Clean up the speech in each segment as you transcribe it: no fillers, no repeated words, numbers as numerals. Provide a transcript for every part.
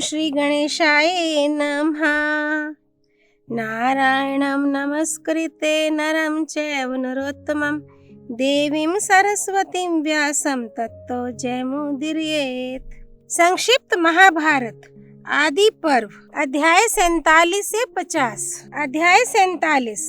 श्री गणेशाय नमः। नारायणं नमस्कृते नरं चैव नरोत्तमं देवीं सरस्वतीं व्यासं ततो जयमुदीरयेत्। संक्षिप्त महाभारत आदि पर्व अध्याय 47 से 50। अध्याय 47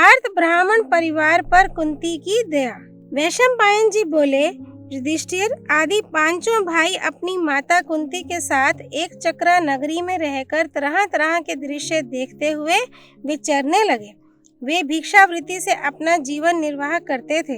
आर्त ब्राह्मण परिवार पर कुंती की दया। वैशंपायन जी बोले, युधिष्ठिर आदि पांचों भाई अपनी माता कुंती के साथ एक चक्रा नगरी में रहकर तरह तरह के दृश्य देखते हुए विचरने लगे। वे भिक्षावृत्ति से अपना जीवन निर्वाह करते थे।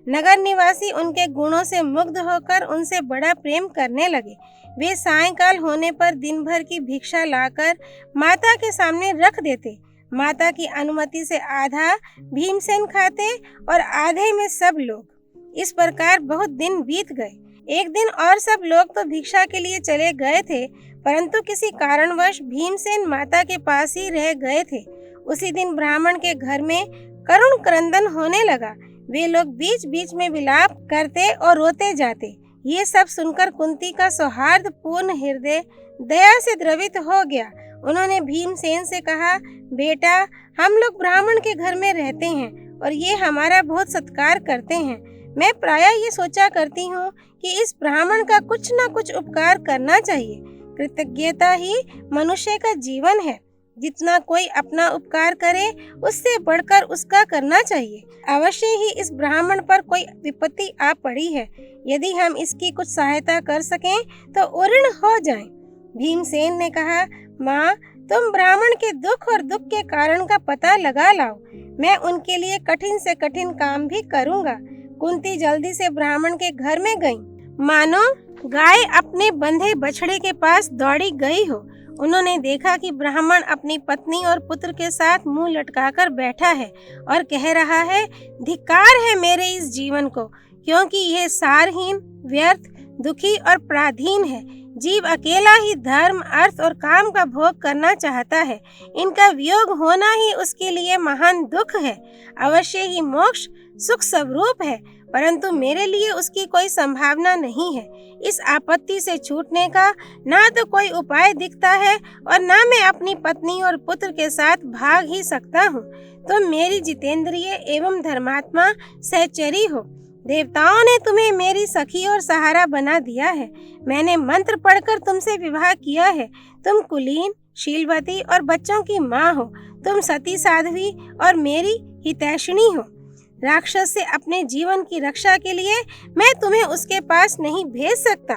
नगर निवासी उनके गुणों से मुग्ध होकर उनसे बड़ा प्रेम करने लगे। वे सायंकाल होने पर दिन भर की भिक्षा लाकर माता के सामने रख देते। माता की अनुमति से आधा भीमसेन खाते और आधे में सब लोग। इस प्रकार बहुत दिन बीत गए। एक दिन और सब लोग तो भिक्षा के लिए चले गए थे, परंतु किसी कारणवश भीमसेन माता के पास ही रह गए थे। उसी दिन ब्राह्मण के घर में करुण क्रंदन होने लगा। वे लोग बीच बीच में विलाप करते और रोते जाते। ये सब सुनकर कुंती का सौहार्द पूर्ण हृदय दया से द्रवित हो गया। उन्होंने भीमसेन से कहा, बेटा, हम लोग ब्राह्मण के घर में रहते हैं और ये हमारा बहुत सत्कार करते हैं। मैं प्रायः ये सोचा करती हूँ कि इस ब्राह्मण का कुछ न कुछ उपकार करना चाहिए। कृतज्ञता ही मनुष्य का जीवन है। जितना कोई अपना उपकार करे उससे बढ़कर उसका करना चाहिए। अवश्य ही इस ब्राह्मण पर कोई विपत्ति आ पड़ी है। यदि हम इसकी कुछ सहायता कर सकें तो उऋण हो जाएं। भीमसेन ने कहा, माँ, तुम ब्राह्मण के दुख और दुख के कारण का पता लगा लाओ। मैं उनके लिए कठिन से कठिन काम भी करूँगा। कुंती जल्दी से ब्राह्मण के घर में गई, मानो गाय अपने बंधे बछड़े के पास दौड़ी गई हो। उन्होंने देखा कि ब्राह्मण अपनी पत्नी और पुत्र के साथ मुंह लटकाकर बैठा है और कह रहा है, धिक्कार है मेरे इस जीवन को, क्योंकि यह सारहीन, व्यर्थ, दुखी और पराधीन है। जीव अकेला ही धर्म, अर्थ और काम का भोग करना चाहता है। इनका वियोग होना ही उसके लिए महान दुख है। अवश्य ही मोक्ष सुख स्वरूप है, परंतु मेरे लिए उसकी कोई संभावना नहीं है। इस आपत्ति से छूटने का ना तो कोई उपाय दिखता है और ना मैं अपनी पत्नी और पुत्र के साथ भाग ही सकता हूँ। तुम मेरी जितेंद्रिय एवं धर्मात्मा सहचरी हो। देवताओं ने तुम्हें मेरी सखी और सहारा बना दिया है। मैंने मंत्र पढ़कर तुमसे विवाह किया है। तुम कुलीन, शीलवती और बच्चों की माँ हो। तुम सती साध्वी और मेरी हितैषिणी हो। राक्षस से अपने जीवन की रक्षा के लिए मैं तुम्हें उसके पास नहीं भेज सकता।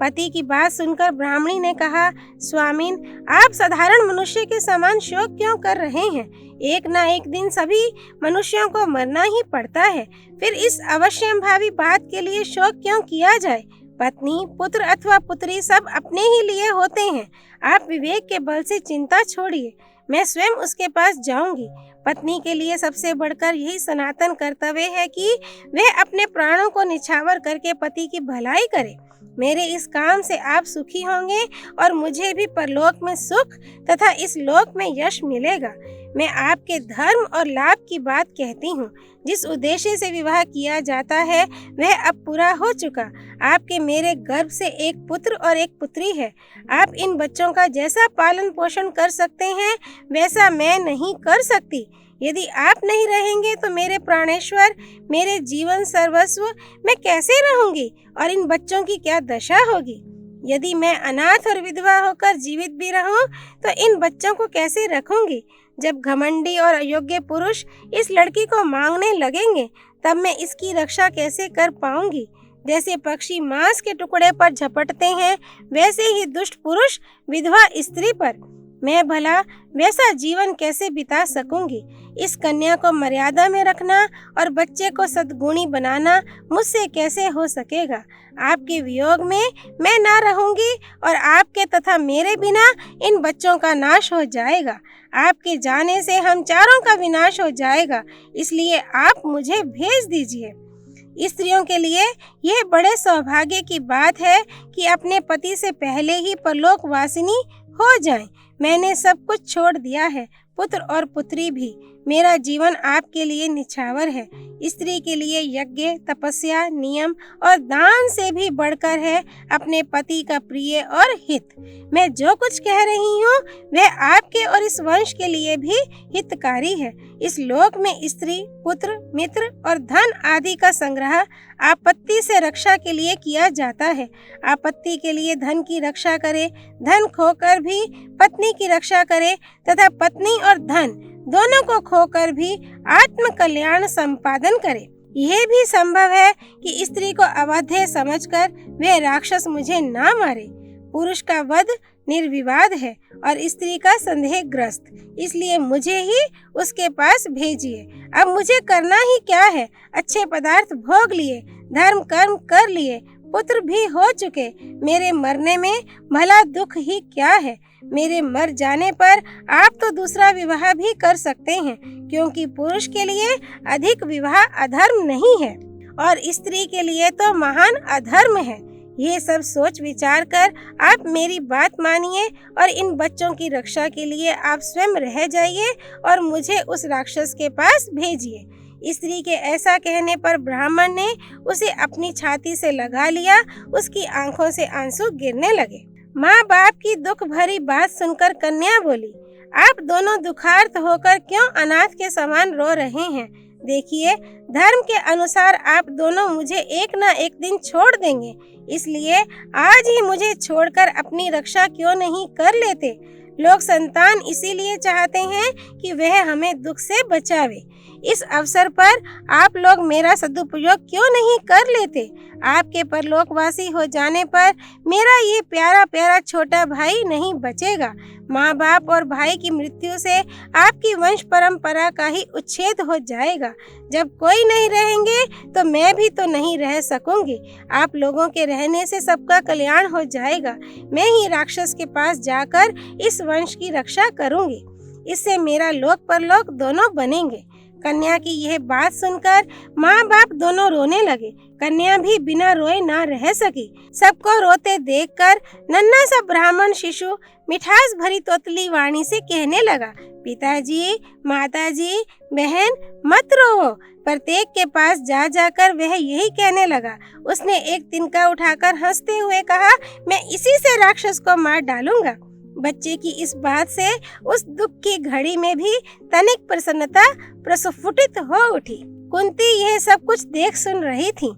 पति की बात सुनकर ब्राह्मणी ने कहा, स्वामीन, आप साधारण मनुष्य के समान शोक क्यों कर रहे हैं? एक ना एक दिन सभी मनुष्यों को मरना ही पड़ता है। फिर इस अवश्यंभावी बात के लिए शोक क्यों किया जाए? पत्नी, पुत्र अथवा पुत्री सब अपने ही लिए होते हैं। आप विवेक के बल से चिंता छोड़िए। मैं स्वयं उसके पास जाऊंगी। पत्नी के लिए सबसे बढ़कर यही सनातन कर्तव्य है कि वह अपने प्राणों को निछावर करके पति की भलाई करे। मेरे इस काम से आप सुखी होंगे और मुझे भी परलोक में सुख तथा इस लोक में यश मिलेगा। मैं आपके धर्म और लाभ की बात कहती हूँ। जिस उद्देश्य से विवाह किया जाता है वह अब पूरा हो चुका। आपके मेरे गर्भ से एक पुत्र और एक पुत्री है। आप इन बच्चों का जैसा पालन पोषण कर सकते हैं वैसा मैं नहीं कर सकती। यदि आप नहीं रहेंगे तो मेरे प्राणेश्वर, मेरे जीवन सर्वस्व मैं कैसे रहूंगी और इन बच्चों की क्या दशा होगी? यदि मैं अनाथ और विधवा होकर जीवित भी रहूं तो इन बच्चों को कैसे रखूंगी? जब घमंडी और अयोग्य पुरुष इस लड़की को मांगने लगेंगे तब मैं इसकी रक्षा कैसे कर पाऊंगी? जैसे पक्षी मांस के टुकड़े पर झपटते हैं वैसे ही दुष्ट पुरुष विधवा स्त्री पर। मैं भला वैसा जीवन कैसे बिता सकूंगी? इस कन्या को मर्यादा में रखना और बच्चे को सद्गुणी बनाना मुझसे कैसे हो सकेगा? आपके वियोग में मैं ना रहूंगी और आपके तथा मेरे बिना इन बच्चों का नाश हो जाएगा। आपके जाने से हम चारों का विनाश हो जाएगा। इसलिए आप मुझे भेज दीजिए। स्त्रियों के लिए यह बड़े सौभाग्य की बात है कि अपने पति से पहले ही परलोक वासिनी हो जाएं। मैंने सब कुछ छोड़ दिया है। पुत्र और पुत्री भी। मेरा जीवन आपके लिए निछावर है। स्त्री के लिए यज्ञ, तपस्या, नियम और दान से भी बढ़कर है अपने पति का प्रिय और हित। मैं जो कुछ कह रही हूँ वह आपके और इस वंश के लिए भी हितकारी है। इस लोक में स्त्री, पुत्र, मित्र और धन आदि का संग्रह आपत्ति से रक्षा के लिए किया जाता है। आपत्ति के लिए धन की रक्षा करे, धन खोकर भी पत्नी की रक्षा करे तथा पत्नी और धन दोनों को खोकर भी आत्म कल्याण संपादन करे। यह भी संभव है कि स्त्री को अवध्य समझकर वह राक्षस मुझे ना मारे। पुरुष का वध निर्विवाद है और स्त्री का संदेहग्रस्त, इसलिए मुझे ही उसके पास भेजिए। अब मुझे करना ही क्या है? अच्छे पदार्थ भोग लिए, धर्म कर्म कर लिए, पुत्र भी हो चुके। मेरे मरने में भला दुख ही क्या है? मेरे मर जाने पर आप तो दूसरा विवाह भी कर सकते हैं, क्योंकि पुरुष के लिए अधिक विवाह अधर्म नहीं है और स्त्री के लिए तो महान अधर्म है। ये सब सोच विचार कर आप मेरी बात मानिए और इन बच्चों की रक्षा के लिए आप स्वयं रह जाइए और मुझे उस राक्षस के पास भेजिए। स्त्री के ऐसा कहने पर ब्राह्मण ने उसे अपनी छाती से लगा लिया। उसकी आंखों से आंसू गिरने लगे। माँ बाप की दुख भरी बात सुनकर कन्या बोली, आप दोनों दुखार्त होकर क्यों अनाथ के समान रो रहे हैं? देखिए, धर्म के अनुसार आप दोनों मुझे एक न एक दिन छोड़ देंगे, इसलिए आज ही मुझे छोड़कर अपनी रक्षा क्यों नहीं कर लेते? लोग संतान इसीलिए चाहते हैं कि वह हमें दुख से बचावे। इस अवसर पर आप लोग मेरा सदुपयोग क्यों नहीं कर लेते? आपके परलोकवासी हो जाने पर मेरा ये प्यारा प्यारा छोटा भाई नहीं बचेगा। माँ बाप और भाई की मृत्यु से आपकी वंश परंपरा का ही उच्छेद हो जाएगा। जब कोई नहीं रहेंगे तो मैं भी तो नहीं रह सकूंगी। आप लोगों के रहने से सबका कल्याण हो जाएगा। मैं ही राक्षस के पास जाकर इस वंश की रक्षा करूंगी। इससे मेरा लोक परलोक दोनों बनेंगे। कन्या की यह बात सुनकर माँ बाप दोनों रोने लगे। कन्या भी बिना रोए ना रह सकी। सबको रोते देखकर नन्हा सा ब्राह्मण शिशु मिठास भरी तोतली वाणी से कहने लगा, पिताजी, माताजी, बहन, मत रोओ। प्रत्येक के पास जा जाकर वह यही कहने लगा। उसने एक तिनका उठाकर हंसते हुए कहा, मैं इसी से राक्षस को मार डालूंगा। बच्चे की इस बात से उस दुख की घड़ी में भी तनिक प्रसन्नता प्रस्फुटित हो उठी। कुंती यह सब कुछ देख सुन रही थी।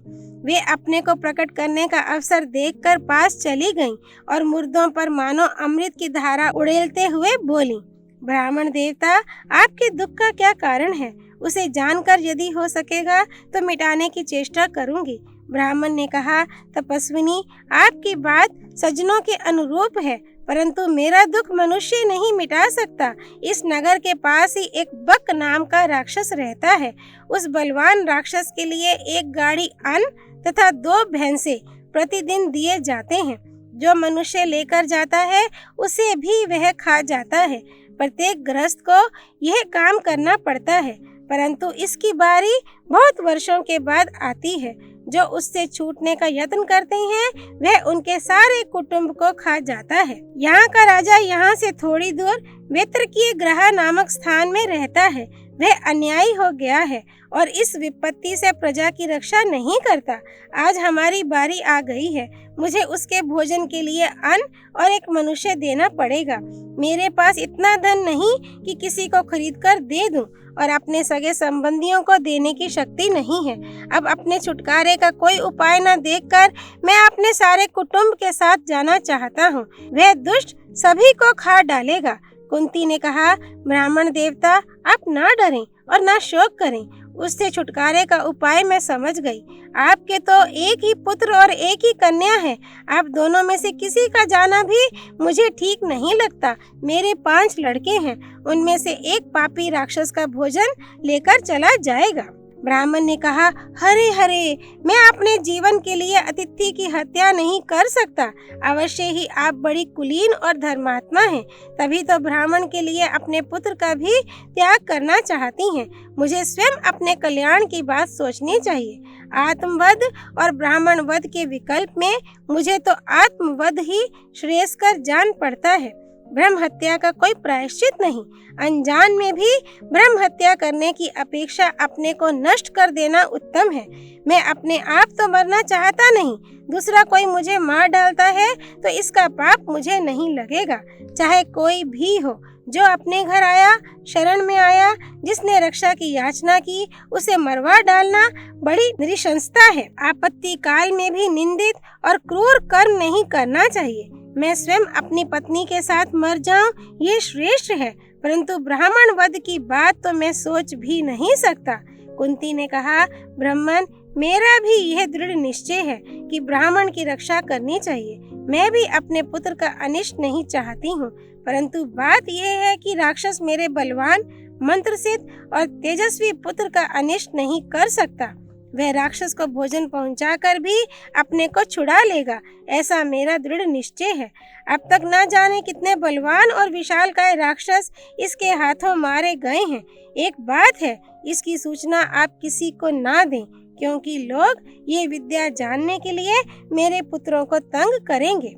वे अपने को प्रकट करने का अवसर देखकर पास चली गईं और मुर्दों पर मानो अमृत की धारा उड़ेलते हुए बोली, ब्राह्मण देवता, आपके दुख का क्या कारण है? उसे जानकर यदि हो सकेगा तो मिटाने की चेष्टा करूंगी। ब्राह्मण ने कहा, तपस्विनी, आपकी बात सज्जनों के अनुरूप है, परंतु मेरा दुख मनुष्य नहीं मिटा सकता। इस नगर के पास ही एक बक नाम का राक्षस रहता है। उस बलवान राक्षस के लिए एक गाड़ी अन्न तथा 2 भैंसे प्रतिदिन दिए जाते हैं। जो मनुष्य लेकर जाता है उसे भी वह खा जाता है। प्रत्येक गृहस्थ को यह काम करना पड़ता है, परंतु इसकी बारी बहुत वर्षों के बाद आती है। जो उससे छूटने का यत्न करते हैं वह उनके सारे कुटुंब को खा जाता है। यहाँ का राजा यहाँ से थोड़ी दूर वेत्रकीय ग्रह नामक स्थान में रहता है। वह अन्यायी हो गया है और इस विपत्ति से प्रजा की रक्षा नहीं करता। आज हमारी बारी आ गई है। मुझे उसके भोजन के लिए अन्न और एक मनुष्य देना पड़ेगा। मेरे पास इतना धन नहीं कि किसी को खरीद कर दे दूं और अपने सगे संबंधियों को देने की शक्ति नहीं है। अब अपने छुटकारे का कोई उपाय न देखकर मैं अपने सारे कुटुंब के साथ जाना चाहता हूँ। वह दुष्ट सभी को खा डालेगा। कुंती ने कहा, ब्राह्मण देवता, आप ना डरें और ना शोक करें। उससे छुटकारे का उपाय मैं समझ गई। आपके तो एक ही पुत्र और एक ही कन्या है। आप दोनों में से किसी का जाना भी मुझे ठीक नहीं लगता। मेरे 5 लड़के हैं, उनमें से एक पापी राक्षस का भोजन लेकर चला जाएगा। ब्राह्मण ने कहा, हरे हरे, मैं अपने जीवन के लिए अतिथि की हत्या नहीं कर सकता। अवश्य ही आप बड़ी कुलीन और धर्मात्मा हैं, तभी तो ब्राह्मण के लिए अपने पुत्र का भी त्याग करना चाहती हैं। मुझे स्वयं अपने कल्याण की बात सोचनी चाहिए। आत्मवध और ब्राह्मण वध के विकल्प में मुझे तो आत्मवध ही श्रेयस्कर जान पड़ता है। ब्रह्म हत्या का कोई प्रायश्चित नहीं। अनजान में भी ब्रह्म हत्या करने की अपेक्षा अपने को नष्ट कर देना उत्तम है। मैं अपने आप तो मरना चाहता नहीं, दूसरा कोई मुझे मार डालता है तो इसका पाप मुझे नहीं लगेगा। चाहे कोई भी हो जो अपने घर आया, शरण में आया, जिसने रक्षा की याचना की, उसे मरवा डालना बड़ी नृशंसता है। आपत्ति काल में भी निंदित और क्रूर कर्म नहीं करना चाहिए। मैं स्वयं अपनी पत्नी के साथ मर जाऊं, ये श्रेष्ठ है, परंतु ब्राह्मण वध की बात तो मैं सोच भी नहीं सकता। कुंती ने कहा, ब्राह्मण, मेरा भी यह दृढ़ निश्चय है कि ब्राह्मण की रक्षा करनी चाहिए। मैं भी अपने पुत्र का अनिष्ट नहीं चाहती हूँ, परंतु बात यह है कि राक्षस मेरे बलवान, मंत्र सिद्ध और तेजस्वी पुत्र का अनिष्ट नहीं कर सकता। वह राक्षस को भोजन पहुंचाकर भी अपने को छुड़ा लेगा, ऐसा मेरा दृढ़ निश्चय है। अब तक न जाने कितने बलवान और विशालकाय राक्षस इसके हाथों मारे गए हैं। एक बात है, इसकी सूचना आप किसी को ना दें, क्योंकि लोग ये विद्या जानने के लिए मेरे पुत्रों को तंग करेंगे।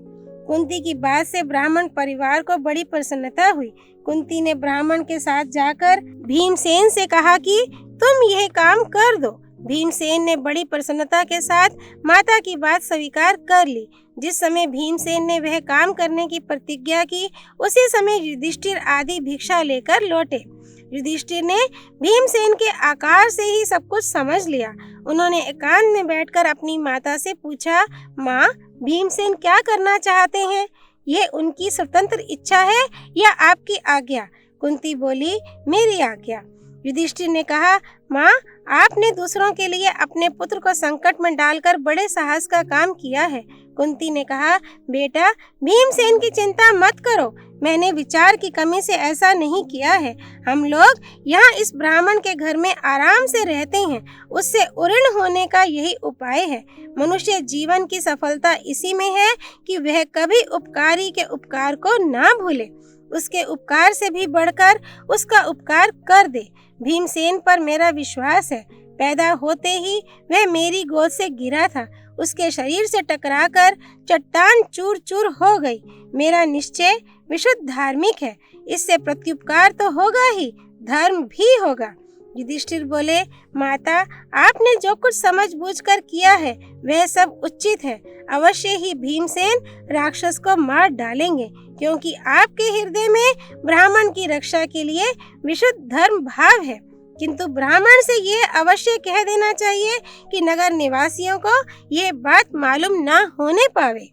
कुंती की बात से ब्राह्मण परिवार को बड़ी प्रसन्नता हुई। कुंती ने ब्राह्मण के साथ जाकर भीमसेन से कहा कि तुम यह काम कर दो। भीमसेन ने बड़ी प्रसन्नता के साथ माता की बात स्वीकार कर ली। जिस समय भीमसेन ने वह काम करने की प्रतिज्ञा की, उसी समय युधिष्ठिर आदि भिक्षा लेकर लौटे। युधिष्ठिर ने भीमसेन के आकार से ही सब कुछ समझ लिया। उन्होंने एकांत में बैठकर अपनी माता से पूछा, माँ, भीमसेन क्या करना चाहते हैं? ये उनकी स्वतंत्र इच्छा है या आपकी आज्ञा? कुंती बोली, मेरी आज्ञा। युधिष्ठिर ने कहा, माँ, आपने दूसरों के लिए अपने पुत्र को संकट में डालकर बड़े साहस का काम किया है। कुंती ने कहा, बेटा, भीमसेन की चिंता मत करो, मैंने विचार की कमी से ऐसा नहीं किया है। हम लोग यहाँ इस ब्राह्मण के घर में आराम से रहते हैं, उससे उऋण होने का यही उपाय है। मनुष्य जीवन की सफलता इसी में है कि वह कभी उपकारी के उपकार को ना भूले, उसके उपकार से भी बढ़कर उसका उपकार कर दे। भीमसेन पर मेरा विश्वास है। पैदा होते ही वह मेरी गोद से गिरा था, उसके शरीर से टकराकर चट्टान चूर चूर हो गई। मेरा निश्चय विशुद्ध धार्मिक है, इससे प्रत्युपकार तो होगा ही, धर्म भी होगा। युधिष्ठिर बोले, माता, आपने जो कुछ समझबूझकर किया है वह सब उचित है। अवश्य ही भीमसेन राक्षस को मार डालेंगे, क्योंकि आपके हृदय में ब्राह्मण की रक्षा के लिए विशुद्ध धर्म भाव है। किंतु ब्राह्मण से ये अवश्य कह देना चाहिए कि नगर निवासियों को ये बात मालूम न होने पावे।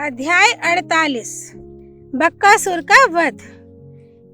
अध्याय 48 बक्कासुर का वध।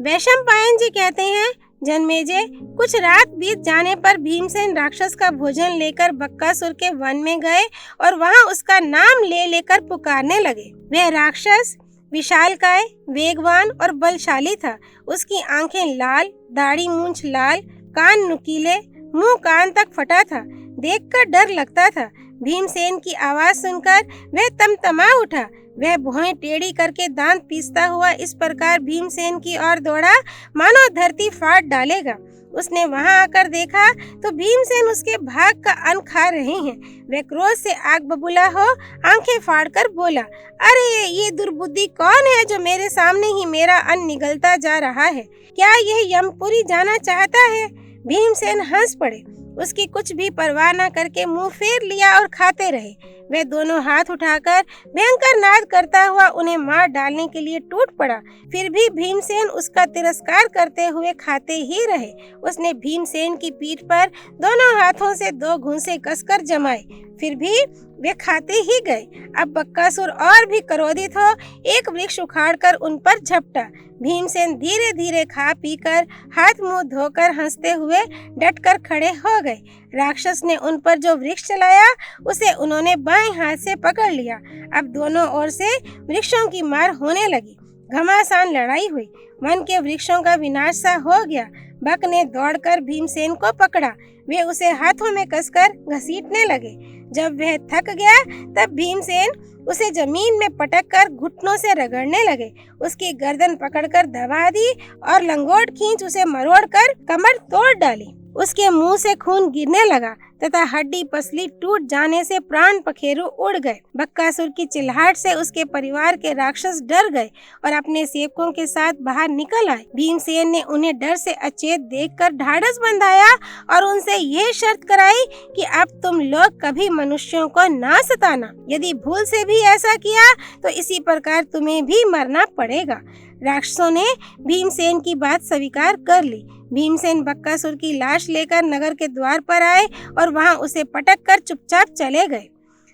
वैशंपायन जी कहते हैं, जन्मेजय, कुछ रात बीत जाने पर भीमसेन राक्षस का भोजन लेकर बक्कासुर के वन में गए और वहां उसका नाम ले लेकर पुकारने लगे। वह राक्षस विशालकाय, वेगवान और बलशाली था। उसकी आंखें लाल, दाढ़ी मूंछ लाल, कान नुकीले, मुंह कान तक फटा था। देखकर डर लगता था। भीमसेन की आवाज सुनकर वह तमतमा उठा। वह भौहें टेढ़ी करके दांत पीसता हुआ इस प्रकार भीमसेन की ओर दौड़ा मानो धरती फाड़ डालेगा। उसने वहां आकर देखा तो भीमसेन उसके भाग का अन्न खा रहे हैं। वह क्रोध से आग बबूला हो आंखें फाड़कर बोला, अरे ये दुर्बुद्धि कौन है जो मेरे सामने ही मेरा अन्न निगलता जा रहा है? क्या यह यमपुरी जाना चाहता है? भीमसेन हंस पड़े। उसकी कुछ भी परवाह न करके मुंह फेर लिया और खाते रहे। वह दोनों हाथ उठाकर भयंकर नाद करता हुआ उन्हें मार डालने के लिए टूट पड़ा। फिर भी भीमसेन उसका तिरस्कार करते हुए खाते ही रहे। उसने भीमसेन की पीठ पर दोनों हाथों से 2 घूंसे कसकर जमाए, फिर भी वे खाते ही गए। अब बक्कासुर और भी क्रोधित हो एक वृक्ष उखाड़कर उन पर झपटा। भीमसेन धीरे धीरे खा पीकर हाथ मुंह धोकर हंसते हुए डटकर खड़े हो गए। राक्षस ने उन पर जो वृक्ष चलाया उसे उन्होंने बाएं हाथ से पकड़ लिया। अब दोनों ओर से वृक्षों की मार होने लगी। घमासान लड़ाई हुई। वन के वृक्षों का विनाश सा हो गया। बक ने दौड़कर भीमसेन को पकड़ा। वे उसे हाथों में कसकर घसीटने लगे। जब वह थक गया तब भीमसेन उसे जमीन में पटककर घुटनों से रगड़ने लगे। उसकी गर्दन पकड़कर दबा दी और लंगोट खींच उसे मरोड़कर कमर तोड़ डाली। उसके मुंह से खून गिरने लगा तथा हड्डी पसली टूट जाने से प्राण पखेरु उड़ गए। बक्कासुर की चिल्लाहट से उसके परिवार के राक्षस डर गए और अपने सेवकों के साथ बाहर निकल आए। भीमसेन ने उन्हें डर से अचेत देखकर ढाढ़स बंधाया और उनसे ये शर्त कराई कि अब तुम लोग कभी मनुष्यों को ना सताना। यदि भूल से भी ऐसा किया तो इसी प्रकार तुम्हें भी मरना पड़ेगा। राक्षसों ने भीमसेन की बात स्वीकार कर ली। भीमसेन बक्कासुर की लाश लेकर नगर के द्वार पर आए और वहां उसे पटक कर चुपचाप चले गए।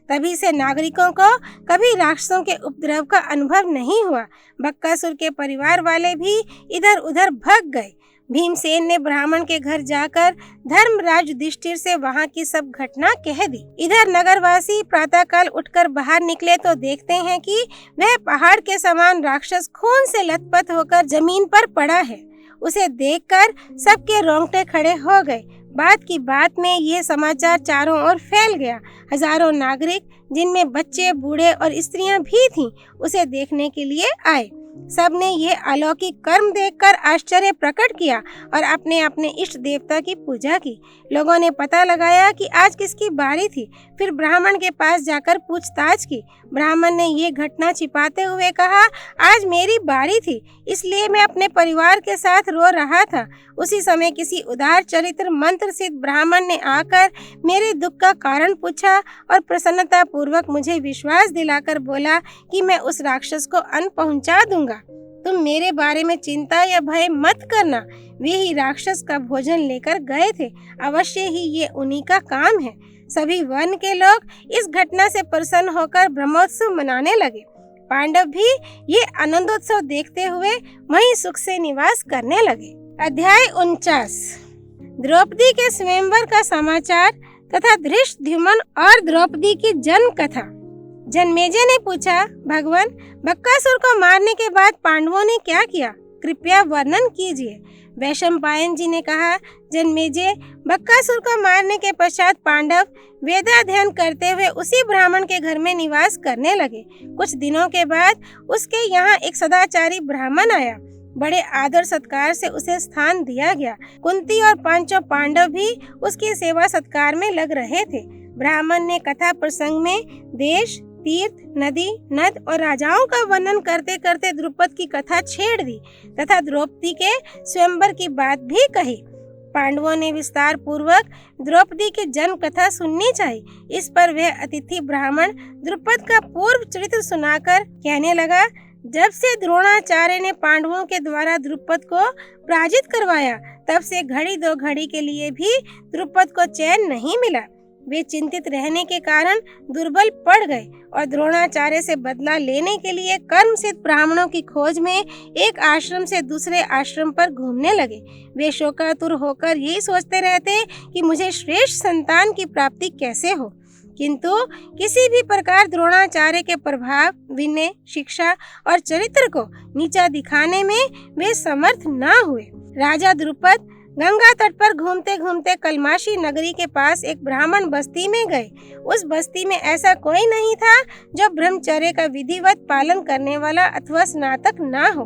तभी से नागरिकों को कभी राक्षसों के उपद्रव का अनुभव नहीं हुआ। बक्कासुर के परिवार वाले भी इधर उधर भाग गए। भीमसेन ने ब्राह्मण के घर जाकर धर्मराज युधिष्ठिर से वहां की सब घटना कह दी। इधर नगरवासी प्रातःकाल उठकर बाहर निकले तो देखते हैं कि वह पहाड़ के समान राक्षस खून से लथपथ होकर जमीन पर पड़ा है। उसे देखकर सबके रोंगटे खड़े हो गए। बात की बात में यह समाचार चारों ओर फैल गया। हजारों नागरिक, जिनमें बच्चे, बूढ़े और स्त्रियां भी थीं, उसे देखने के लिए आए। सबने यह अलौकिक कर्म देखकर आश्चर्य प्रकट किया और अपने अपने इष्ट देवता की पूजा की। लोगों ने पता लगाया कि आज किसकी बारी थी। फिर ब्राह्मण के पास जाकर पूछताछ की। ब्राह्मण ने ये घटना छिपाते हुए कहा, आज मेरी बारी थी, इसलिए मैं अपने परिवार के साथ रो रहा था। उसी समय किसी उदार चरित्र मंत्र सिद्ध ब्राह्मण ने आकर मेरे दुख का कारण पूछा और प्रसन्नता पूर्वक मुझे विश्वास दिलाकर बोला कि मैं उस राक्षस को अन्न पहुंचा दूंगा। तुम मेरे बारे में चिंता या भय मत करना। वे ही राक्षस का भोजन लेकर गए थे। अवश्य ही ये उन्हीं का काम है। सभी वन के लोग इस घटना से प्रसन्न होकर ब्रह्मोत्सव मनाने लगे। पांडव भी ये आनंदोत्सव देखते हुए वहीं सुख से निवास करने लगे। अध्याय 49। द्रौपदी के स्वयंवर का समाचार तथा धृष्टद्युम्न और द्रौपदी की जन्म कथा। जन्मेजय ने पूछा, भगवान, बक्कासुर को मारने के बाद पांडवों ने क्या किया? कृपया वर्णन कीजिए। वैशंपायन जी ने कहा, जन्मेजय, बक्कासुर को मारने के पश्चात पांडव वेदाध्ययन करते हुए उसी ब्राह्मण के घर में निवास करने लगे। कुछ दिनों के बाद उसके यहाँ एक सदाचारी ब्राह्मण आया। बड़े आदर सत्कार से उसे स्थान दिया गया। कुंती और पांचों पांडव भी उसकी सेवा सत्कार में लग रहे थे। ब्राह्मण ने कथा प्रसंग में देश, तीर्थ, नदी, नद और राजाओं का वर्णन करते करते द्रुपद की कथा छेड़ दी तथा द्रौपदी के स्वयंवर की बात भी कही। पांडवों ने विस्तार पूर्वक द्रौपदी की जन्म कथा सुननी चाहिए। इस पर वह अतिथि ब्राह्मण द्रुपद का पूर्व चरित्र सुनाकर कहने लगा, जब से द्रोणाचार्य ने पांडवों के द्वारा द्रुपद को पराजित करवाया, तब से घड़ी दो घड़ी के लिए भी द्रुपद को चैन नहीं मिला। वे चिंतित रहने के कारण दुर्बल पड़ गए और द्रोणाचार्य से बदला लेने के लिए कर्म सिद्ध ब्राह्मणों की खोज में एक आश्रम से दूसरे आश्रम पर घूमने लगे। वे शोकातुर होकर यही सोचते रहते कि मुझे श्रेष्ठ संतान की प्राप्ति कैसे हो, किंतु किसी भी प्रकार द्रोणाचार्य के प्रभाव, विनय, शिक्षा और चरित्र को नीचा दिखाने में वे समर्थ न हुए। राजा द्रुपद गंगा तट पर घूमते घूमते कलमाशी नगरी के पास एक ब्राह्मण बस्ती में गए। उस बस्ती में ऐसा कोई नहीं था जो ब्रह्मचर्य का विधिवत पालन करने वाला अथवा स्नातक ना हो।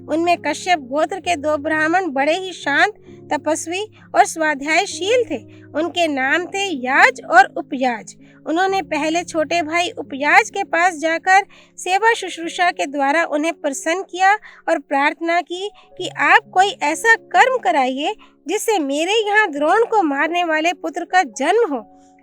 उनमें कश्यप गोत्र के 2 ब्राह्मण बड़े ही शांत, तपस्वी और स्वाध्यायशील थे। उनके नाम थे याज और उपयाज। उन्होंने पहले छोटे भाई उपयाज के पास जाकर सेवा शुश्रूषा के द्वारा उन्हें प्रसन्न किया और प्रार्थना की कि आप कोई ऐसा कर्म कराइए जिससे मेरे यहाँ द्रोण को मारने वाले पुत्र का जन्म हो।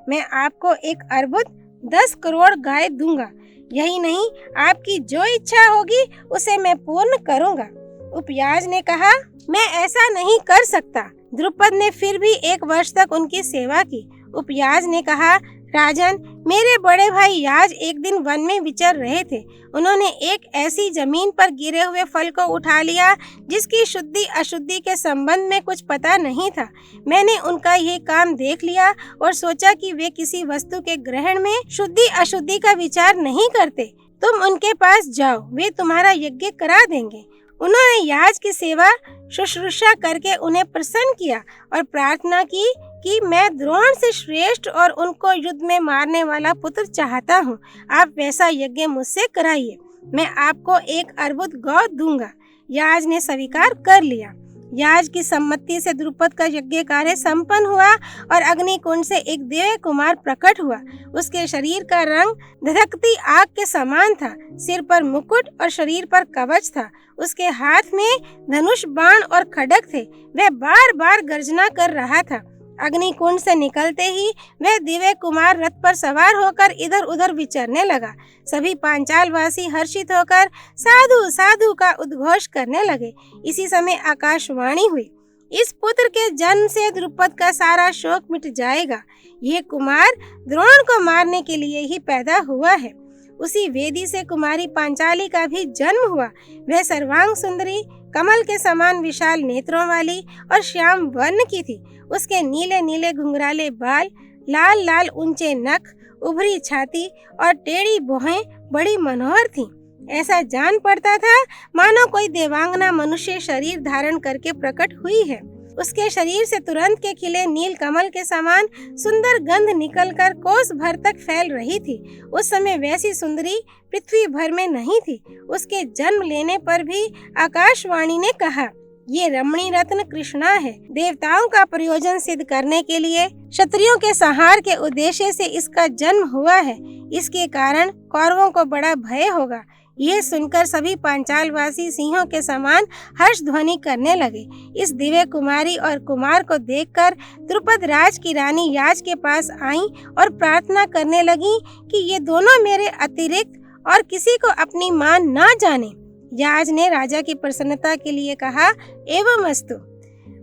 मैं आपको 1 अर्बुद 10 करोड़ गाय दूंगा। यही नहीं, आपकी जो इच्छा होगी उसे मैं पूर्ण करूंगा। उपयाज ने कहा, मैं ऐसा नहीं कर सकता। द्रुपद ने फिर भी 1 वर्ष तक उनकी सेवा की। उपयाज ने कहा, राजन, मेरे बड़े भाई याज एक दिन वन में विचर रहे थे। उन्होंने एक ऐसी जमीन पर गिरे हुए फल को उठा लिया जिसकी शुद्धि अशुद्धि के संबंध में कुछ पता नहीं था। मैंने उनका ये काम देख लिया और सोचा कि वे किसी वस्तु के ग्रहण में शुद्धि अशुद्धि का विचार नहीं करते। तुम उनके पास जाओ, वे तुम्हारा यज्ञ करा देंगे। उन्होंने याज की सेवा शुश्रूषा करके उन्हें प्रसन्न किया और प्रार्थना की कि मैं द्रोण से श्रेष्ठ और उनको युद्ध में मारने वाला पुत्र चाहता हूँ। आप वैसा यज्ञ मुझसे कराइए। मैं आपको 1 अर्बुद गौ दूंगा। याज ने स्वीकार कर लिया। याज की सम्मति से द्रुपद का यज्ञ कार्य संपन्न हुआ और अग्निकुंड से एक दिव्य कुमार प्रकट हुआ। उसके शरीर का रंग धधकती आग के समान था, सिर पर मुकुट और शरीर पर कवच था। उसके हाथ में धनुष, बाण और खड्ग थे। वह बार बार गर्जना कर रहा था। अग्निकुंड से निकलते ही वह दिव्य कुमार रथ पर सवार होकर इधर उधर विचरने लगा। सभी पांचालवासी हर्षित होकर साधु साधु का उद्घोष करने लगे। इसी समय आकाशवाणी हुई, इस पुत्र के जन्म से द्रुपद का सारा शोक मिट जाएगा। यह कुमार द्रोण को मारने के लिए ही पैदा हुआ है। उसी वेदी से कुमारी पांचाली का भी जन्म हुआ। वह सर्वांग सुंदरी, कमल के समान विशाल नेत्रों वाली और श्याम वर्ण की थी। उसके नीले नीले घुंघराले बाल, लाल लाल ऊंचे नख, उभरी छाती और टेढ़ी भौहें बड़ी मनोहर थीं। ऐसा जान पड़ता था मानो कोई देवांगना मनुष्य शरीर धारण करके प्रकट हुई है। उसके शरीर से तुरंत के खिले नील कमल के समान सुंदर गंध निकलकर कोस भर तक फैल रही थी। उस समय वैसी सुंदरी पृथ्वी भर में नहीं थी। उसके जन्म लेने पर भी आकाशवाणी ने कहा, ये रमणी रत्न कृष्णा है। देवताओं का प्रयोजन सिद्ध करने के लिए, क्षत्रियों के संहार के उद्देश्य से इसका जन्म हुआ है। इसके कारण कौरवों को बड़ा भय होगा। यह सुनकर सभी पांचालवासी सिंहों के समान हर्ष ध्वनि करने लगे। इस दिव्य कुमारी और कुमार को देखकर द्रुपद राज की रानी याज के पास आई और प्रार्थना करने लगी कि ये दोनों मेरे अतिरिक्त और किसी को अपनी मां न जाने। याज ने राजा की प्रसन्नता के लिए कहा, एवं अस्तु।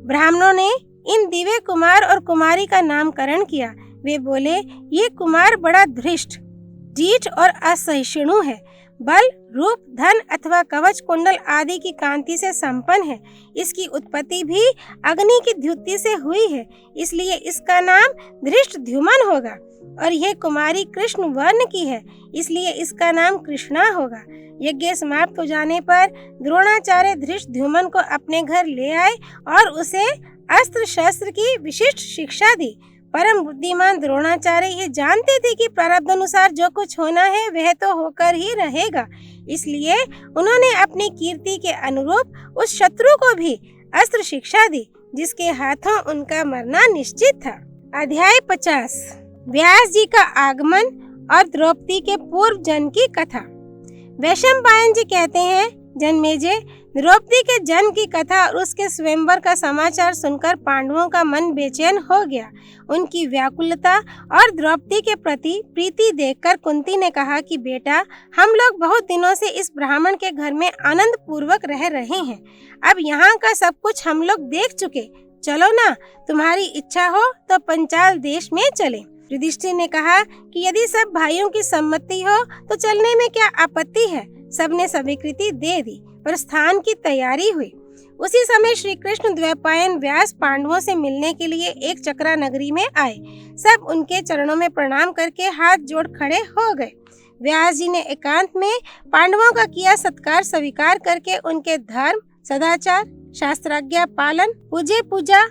ब्राह्मणों ने इन दिव्य कुमार और कुमारी का नामकरण किया। वे बोले, ये कुमार बड़ा धृष्ट, ढीठ और असहिष्णु है। बल, रूप, धन अथवा कवच कुंडल आदि की कांति से संपन्न है। इसकी उत्पत्ति भी अग्नि की द्युति से हुई है, इसलिए इसका नाम धृष्टद्युम्न होगा। और यह कुमारी कृष्ण वर्ण की है, इसलिए इसका नाम कृष्णा होगा। यज्ञ समाप्त हो जाने पर द्रोणाचार्य धृष्टद्युम्न को अपने घर ले आए और उसे अस्त्र शस्त्र की विशिष्ट शिक्षा दी। परम बुद्धिमान द्रोणाचार्य ये जानते थे कि प्रारब्ध अनुसार जो कुछ होना है वह तो होकर ही रहेगा। इसलिए उन्होंने अपनी कीर्ति के अनुरूप उस शत्रु को भी अस्त्र शिक्षा दी जिसके हाथों उनका मरना निश्चित था। अध्याय 50। व्यास जी का आगमन और द्रौपदी के पूर्व जन्म की कथा। वैशंपायन जी कहते हैं, जन्मेजय, द्रौपदी के जन्म की कथा और उसके स्वयंवर का समाचार सुनकर पांडवों का मन बेचैन हो गया। उनकी व्याकुलता और द्रौपदी के प्रति प्रीति देखकर कुंती ने कहा कि बेटा, हम लोग बहुत दिनों से इस ब्राह्मण के घर में आनंद पूर्वक रह रहे हैं। अब यहाँ का सब कुछ हम लोग देख चुके। चलो ना, तुम्हारी इच्छा हो तो पंचाल देश में चलें। युधिष्ठिर ने कहा कि यदि सब भाइयों की सम्मति हो तो चलने में क्या आपत्ति है। सबने स्वीकृति दे दी। प्रस्थान की तैयारी हुई। उसी समय श्री कृष्ण द्वैपायन व्यास पांडवों से मिलने के लिए एक चक्रा नगरी में आए। सब उनके चरणों में प्रणाम करके हाथ जोड़ खड़े हो गए। व्यास जी ने एकांत में पांडवों का किया सत्कार स्वीकार करके उनके धर्म, सदाचार, शास्त्राज्ञा पालन, पूजा,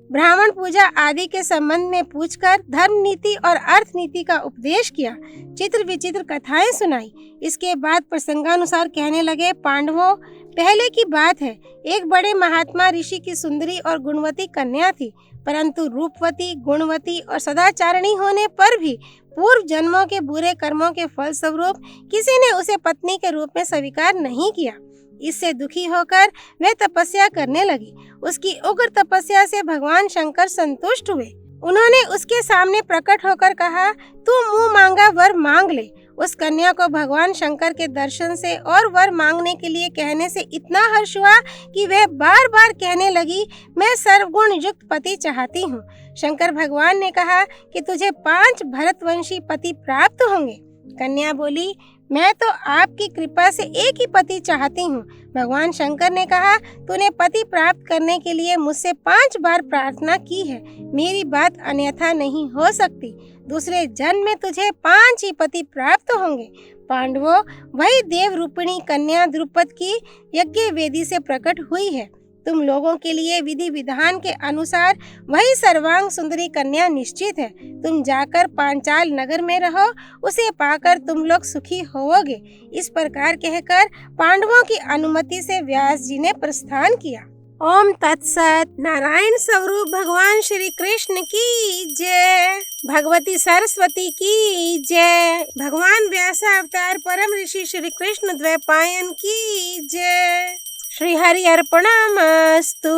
ब्राह्मण पूजा आदि के संबंध में पूछकर धर्म नीति और अर्थ नीति का उपदेश किया। चित्र विचित्र कथाएं सुनाई। इसके बाद प्रसंगानुसार कहने लगे, पांडवों, पहले की बात है, एक बड़े महात्मा ऋषि की सुंदरी और गुणवती कन्या थी, परंतु रूपवती, गुणवती और सदाचारणी होने पर भी पूर्व जन्मों के बुरे कर्मों के फलस्वरूप किसी ने उसे पत्नी के रूप में स्वीकार नहीं किया। इससे दुखी होकर वह तपस्या करने लगी। उसकी उग्र तपस्या से भगवान शंकर संतुष्ट हुए। उन्होंने उसके सामने प्रकट होकर कहा, तू मुंह मांगा वर मांग ले। उस कन्या को भगवान शंकर के दर्शन से और वर मांगने के लिए कहने से इतना हर्ष हुआ कि वह बार बार कहने लगी, मैं सर्वगुण युक्त पति चाहती हूँ। शंकर भगवान ने कहा कि तुझे 5 भरतवंशी पति प्राप्त होंगे। कन्या बोली, मैं तो आपकी कृपा से एक ही पति चाहती हूँ। भगवान शंकर ने कहा, तूने पति प्राप्त करने के लिए मुझसे 5 बार प्रार्थना की है। मेरी बात अन्यथा नहीं हो सकती। दूसरे जन्म में तुझे 5 ही पति प्राप्त होंगे। पांडवों, वही देव रूपिणी कन्या द्रुपद की यज्ञ वेदी से प्रकट हुई है। तुम लोगों के लिए विधि विधान के अनुसार वही सर्वांग सुंदरी कन्या निश्चित है। तुम जाकर पांचाल नगर में रहो, उसे पाकर तुम लोग सुखी होवोगे। इस प्रकार कहकर पांडवों की अनुमति से व्यास जी ने प्रस्थान किया। ओम तत्सत। नारायण स्वरूप भगवान श्री कृष्ण की जय। भगवती सरस्वती की जय। भगवान व्यास अवतार परम ऋषि श्री कृष्ण द्वैपायन की जय। श्री हरि अर्पणमस्तु।